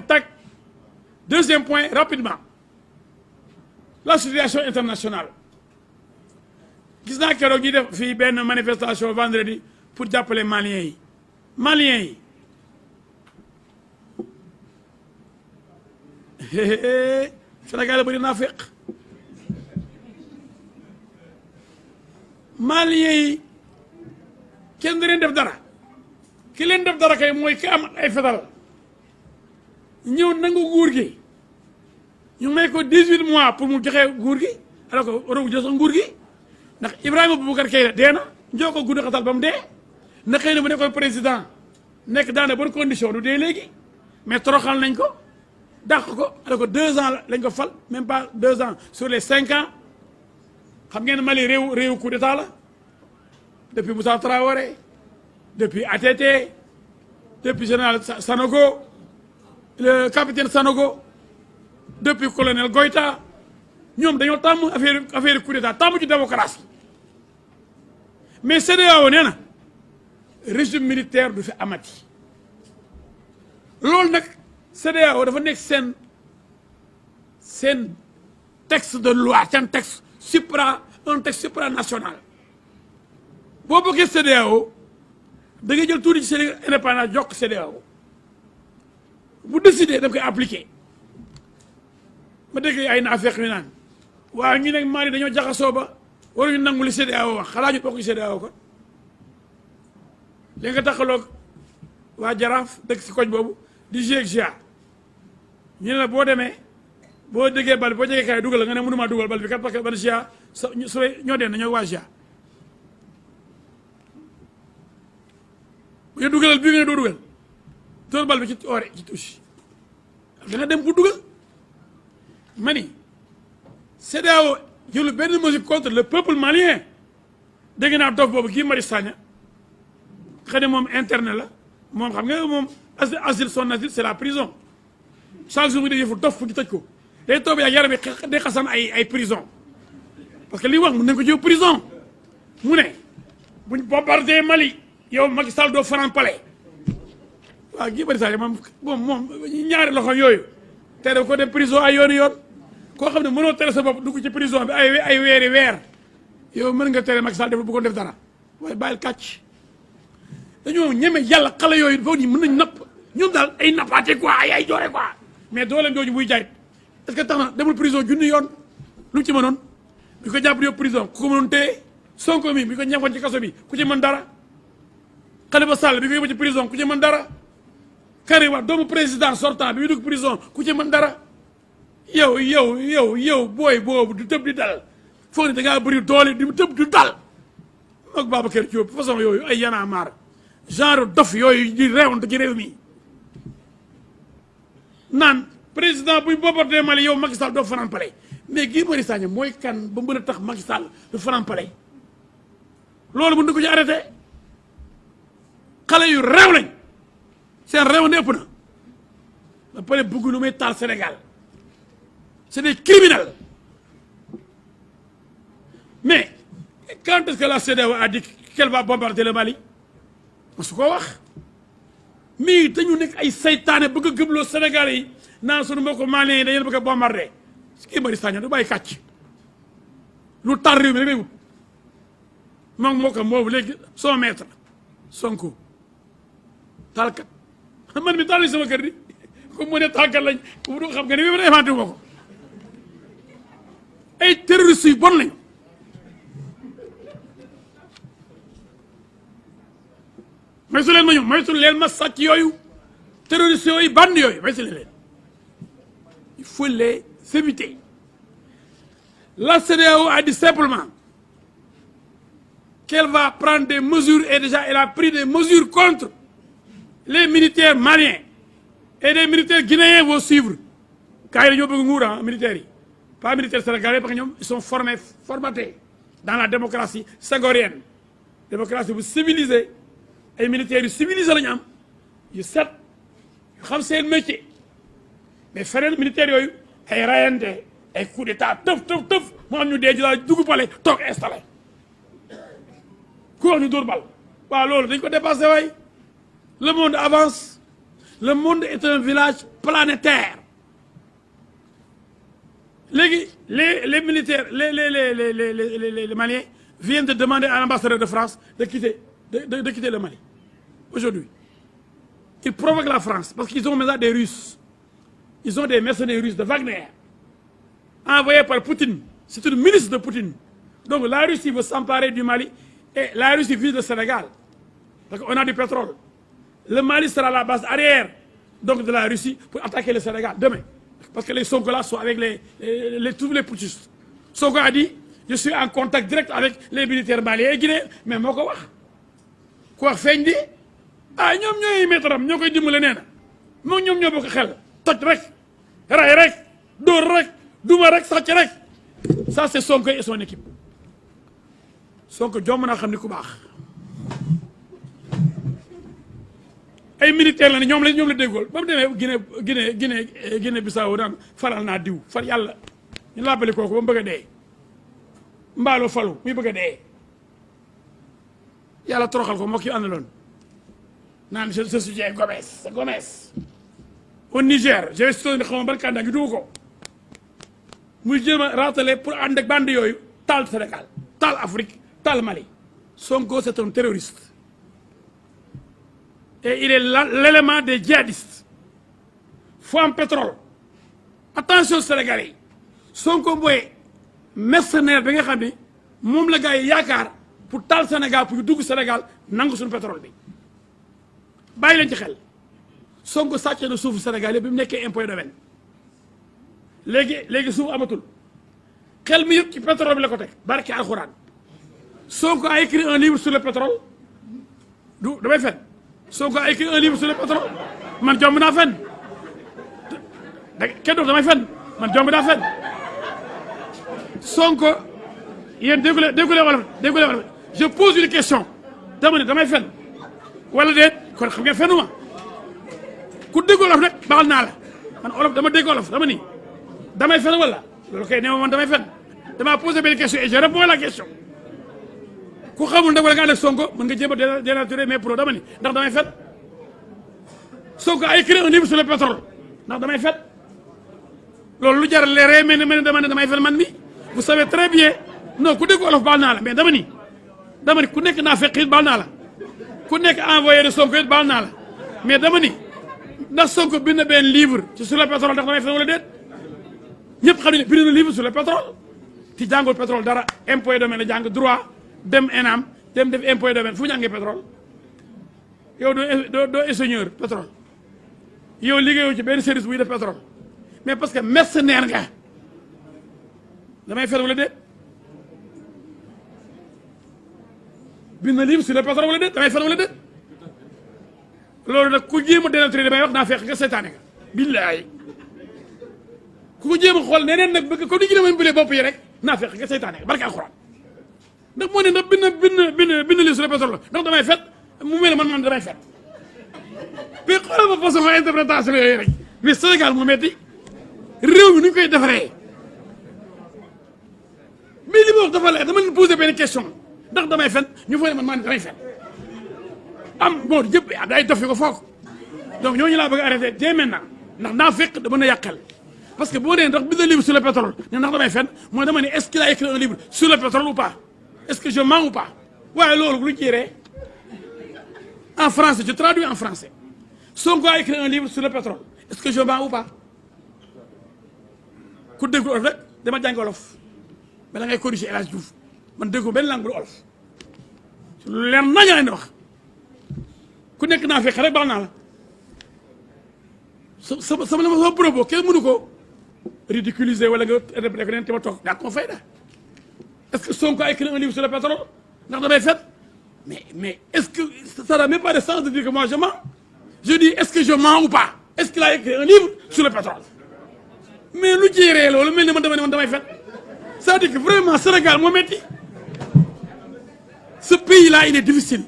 tac. Deuxième point, rapidement. La situation internationale. Gis naa keroog ñu def fii benn manifestation vendredi pour jàppale Maliens yi. Maliens yi. Sénégal la bëri naa fekk. Maliens yi kenn du leen def dara. ki leen def dara kay mooy ki am ay fetal. ñëw nangu nguur gi ñu may ko 18 mois pour mu joxe nguur gi alors que waroo jël sax nguur gi ndax Ibrahima Boubacar Keïta dee na njoo ko gudd xatal ba mu dee na xëy na bu nekkoon président nekk dans de bonnes conditions du dee léegi mais toroxal nañ ko dàq ko alors que 2 ans lañ ko fal même pas 2 ans sur les 5 ans xam ngeen Mali réewu coup d'état la depuis Moussa Traoré depuis ATT depuis général Sanogo le capitaine Sanogo depuis colonel Goïta ñoom dañoo tàmm affaire coup d'état tàmm ci démocratie mais CEDEAO nee na régime militaire du fi amati loolu nag CEDEAO dafa nekk seen texte de loi seen texte un texte supranational boo bëggee CEDEAO da ngay jël tuuti ci seen indépendance jokk CEDEAO bu décidé da koy appliqué ma dégg ay naafeq yu naan waaw ñu nekk Mali dañoo jaxasoo ba waruñu nangu li CEDEAO wax xalaa ñu bokk ci CEDEAO ko léegi nga taxaloog waa Jaraaf dëkk si koñ boobu di GIA ñu ne la boo demee boo déggee bal bi boo jegee kaay dugal la nga ne mënumaa dugal bal bi kat parce que ban GIA su ñoo den nañoo waa GIA bu ñu dugalal bii nga ne doo dugal door bal bi ci oore ci touche danga dem pour dugal ma ni CEDEAO jëlu benn mesure contre le peuple malien dégg naa dof boobu Guy Marius Sagna xam ne moom interne la moom xam nga moom asile son asile c'est la prison chaque jour mu def yëfu dof fu ñu tëj ko day toog ak yaram bi day xasan ay prison parce que li wax mun nañ ko jëw prison mu ne buñ bombardé Mali yow Macky Sall doo fanaan palais waaw Guy Marius Sagna moom ñaari loxo yooyu te daf ko dem prison ay yoon koo xam ne mënoo tere sa bopp dugg ci prison bi ay weeri weer yow mën nga tere Macky Sall def bu ko def dara waaye bàyyil kàcc dañoo ñeme yàlla xale yooyu foofu ni mën nañ napp ñoom daal ay nappaate quoi ay joore quoi mais dooleem jooju buy jaay est-ce que tax na demul prison junni yoon lu mu ci mënoon bi ko jàpp yóbbu prison ku ko mënoon téye Sonko mi bi ko ñeexoon ci kaso bi ku ci mën dara Khalifa Sall bi ko yóbbu ci prison ku ci mën dara Karim Wade doomu président sortant bi muy dugg prison ku ci mën dara yow booy boobu du tëb di dal foog ne da ngaa bëri doole di tëb du dal ak Babacar Diop façon yooyu ay yana maar genre dof yooyu di réewante ci réew mi naan président buy bombardé Mali yow Macky Sall doo fanaan palais mais Guy Marius Sagna mooy kan ba mën a tax Macky Sall du fanaan palais loolu mën na ko ci arrêté xale yu réew lañ seen réew ne ëpp na ba pare bëgg lu may taal Sénégal c'est des criminels mais quand est-ce que la CEDEAO a dit qu'elle va bombarder le Mali ma su ko wax mais dañu nekk ay saytaane bëgg a gëmloo Sénégal yi naan sunu mbokku Maliens yi dañu bëgg a bombarder Guy Marius Sagna du bàyyi kàcc lu tar réew mi rek lay wut moom mbokkam boobu léegi son maître Sonko taalkat man mi taal sama kër di comme mu ne taalkat lañ bu xam nga ni bi inventé wu ma ko ay terroristes yu bon lañu moytu leen ma ñoom moytu leen ma sàcc yooyu terroristes yooyu bande yooyu moytu leen il faut les éviter la CEDEAO a dit simplement qu'elle va prendre des mesures et déjà elle a pris des mesures contre les militaires maliens et les militaires guinéens vont suivre kaa yi dañoo bëgg nguur militaires yi pas militaires sénégalais parce que ñoom ils sont formatés dans la démocratie ségorienne démocratie bu civilisée ay militaires yu civilisé la ñu am yu set yu xam seen métier mais feneen militaires yooyu ay rayante ay coup d'état tëf mu am ñu dee daal dugg pale toog installé ku wax ñu dóor bal waaw loolu dañ ko dépassé waay le monde avance le monde est un village planétaire. Les militaires, les Maliens viennent de demander à l'ambassadeur de France de quitter le Mali. Aujourd'hui, ils provoquent la France parce qu'ils ont maintenant des Russes. Ils ont des mercenaires russes de Wagner, envoyés par Poutine. C'est une milice de Poutine. Donc la Russie veut s'emparer du Mali et la Russie vise le Sénégal. Parce qu'on a du pétrole. Le Mali sera la base arrière donc, de la Russie pour attaquer le Sénégal demain. Parce que les Sonko-là sont avec tous les putschistes. Sonko a dit, je suis en contact direct avec les militaires maliens et guinéens. Mais moi, quoi wax feeñ di ah ñoom ñooy métaram ñoo koy dimbale nee na moom ñoom ñoo bokk xel toj rek ray rek dóor rek duma rek sàcc rek ça c'est Sonko et son équipe Sonko jomb naa xam ni ku baax ay militaire la ne ñoom la déggool ba mu demee Guinée Bissau daan faral naa diw far yàlla ñu làbbali kooku ba mu bëgg a dee mbaaloo falu muy bëgg a dee yàlla toroxal ko moo ki àndaloon naan je soutiens Gomes au Niger je vais soutenir xaw ma ban candidat ñu dugg ko muy jéem a raatale pour ànd ak bande yooyu taal Sénégal taal Afrique taal Mali Sonko c'est un terroriste et il est l'élément des djihadistes faut am pétrole attention Sénégalais yi Sonko mooy mercenaire bi nga xam ni moom la gars yi yaakaar pour taal Sénégal pour dugg Sénégal nangu suñu pétrole bi bàyyi leen ci xel Sonko sàcc na suufu Sénégal bi mu nekkee impôt domaine léegi suuf amatul xel mi yëpp ci pétrole bi la ko teg barke alxuraan Sonko a écrit un livre sur le pétrole du damay fen Sonko a écrit un livre sur le pétrole man jomb naa fen kenn dof damay fen man jomb naa fen Sonko yéen déggulee wala je pose une question dama ne damay fen wala déet kon xam ngeen fenuma ku dégg olof nag baal naa la man olof dama dégg olof dama ni damay fen wala loolu kay nee ma man damay fen dama posé benn question et je réponds à la question ku xamul nag wala nga ànd ak Sonko mën nga jéem a dénaturer mes propos dama ni ndax damay fen Sonko a écrit un livre sur le pétrole ndax damay fen loolu lu jar leeree mel ne dama ne damay fen man mi vous savez très bien non ku dégg olof baal naa la mais dama ni ku nekk naa fekk it baal naa la ku nekk envoyé de Sonko it baal naa la mais dama ni ndax Sonko bind na benn livre ci sur le pétrole ndax damay fen wala déet ñëpp xam ne bind na livre sur le pétrole ci jàngul pétrole dara impôt domaine la jàng droit dem ENAM dem def impôt domaine fu mu jàngee pétrole yow doo ingénieur pétrole yow liggéeyoo ci benn service buy def pétrole mais parce que mercenaire nga damay fen wala déet bind na livre sur le pétrole wala déet damay fen wala déet loolu nag ku jéem a dénaturer damay wax naa fekk nga seytaane nga billaay ku ko jéem a xool neneen nag bëgg comme ni ñu demee mbële bopp yi rek naa fekk nga seytaane nga barke alxuraan ndax moo ne ndax bind livre sur le pétrole ndax damay fet mu mel man damay fet mais xoolal ma façon interprétation yooyu rek mais Sénégal moo metti réew mi nu ñu koy defaree mais li ma wax dafa leer dama leen posé benn question ndax damay fen ñu foog ne man damay fen am bon yëpp day dof yi ko foog donc ñooñu laa bëgg a arrêté dès maintenant ndax naa fekk da mën a yàqal parce que boo nee ndax bind livre sur le pétrole ne ndax damay fen mooy dama ne est-ce qu'il a écrit un livre sur le pétrole ou pas est-ce que je mens ou pas waaye loolu lu jiiree en français je traduis en français Sonko a écrit un livre sur le pétrole est-ce que je mens ou pas ku déglu olof rek dama jàng olof mais da ngay corriger El Hadj Diouf man déggu benn langue bu olof lu leer nañu leen di wax ku nekk naa fekk rek baal naa la sama propos kenn mënu ko ridiculiser wala nga def neen te ma toog daa ko fayda est-ce que Sonko a écrit un livre sur le pétrole ndax damay fet mais est-ce que ça n'a même pas de sens de dire que moi je mens je dis est-ce que je mens ou pas est-ce qu'il a écrit un livre sur le pétrole mais lu jéeree loolu mel ni man damay fet c'est-à-dire que vraiment Sénégal moo metti ce pays-là il est difficile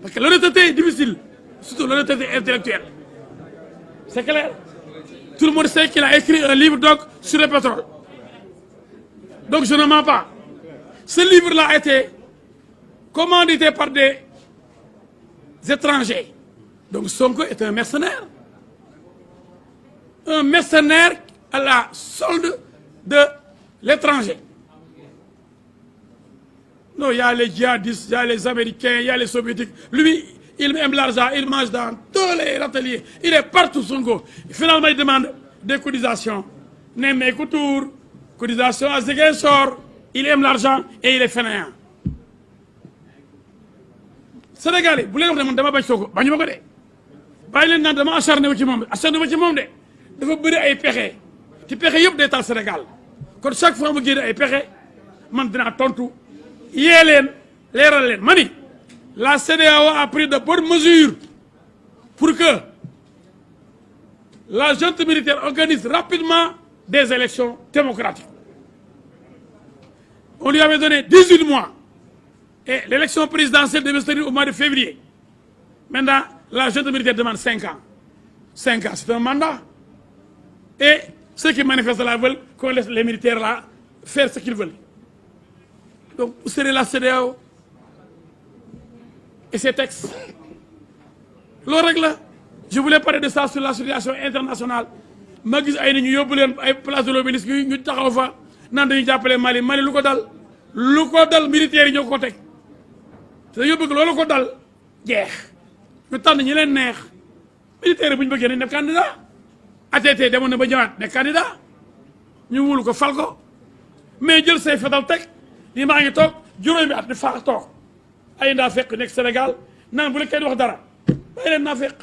parce que l'honnêteté est difficile surtout l'honnêteté intellectuelle c'est clair tout le monde sait qu'il a écrit un livre donc sur le pétrole donc je ne mens pas ce livre-là a été commandité par des étrangers donc Sonko est un mercenaire un mercenaire à la solde de l'étranger. Non, il y a les djihadistes, il y a les Américains, il y a les Soviétiques. Lui, il aime l'argent, il mange dans tous les râteliers. Il est partout, Sonko. Finalement, il demande des cotisations. Némé Coutour, cotisation à Ziguinchor. Il aime l'argent et il est fainéant. Sénégalais, vous voulez dire que je suis Sonko? Je ne sais pas. bàyyi leen naan dama acharné wu ci moom de dafa bëri ay pexe ci pexe yëpp day taal Sénégal kon chaque fois mu génne ay pexe man dinaa tontu yee leen leeral leen ma ni la CEDEAO a pris de bonnes mesures pour que la junte militaire organise rapidement des élections démocratiques. On lui avait donné 18 mois et l'élection présidentielle devait se tenir au mois de février. Maintenant, la junte militaire demande 5 ans. 5 ans, c'est un mandat. Et ceux qui manifestent là veulent qu'on laisse les militaires là faire ce qu'ils veulent. Donc, vous serez la CEDEAO et ses textes. Le règle, je voulais parler de ça sur la situation internationale. Ma gis ay nit ñu yóbbu leen ay place de l'Obélisque ñu taxaw fa naan dañuy jàppale Mali lu ko dal militaires yi ñoo ko teg te dañoo bëgg loolu ko dal jeex. ñu tànn ñi leen neex militaire bu ñu bëggee nañ def candidat ATT demoon na ba ñëwaat ne candidat ñu wul ko fal ko mais jël say fetal teg ni maa ngi toog juróomi at di faax toog ay ndaa fekk nekk Sénégal naan bu la kenn wax dara bàyyi leen naa fekk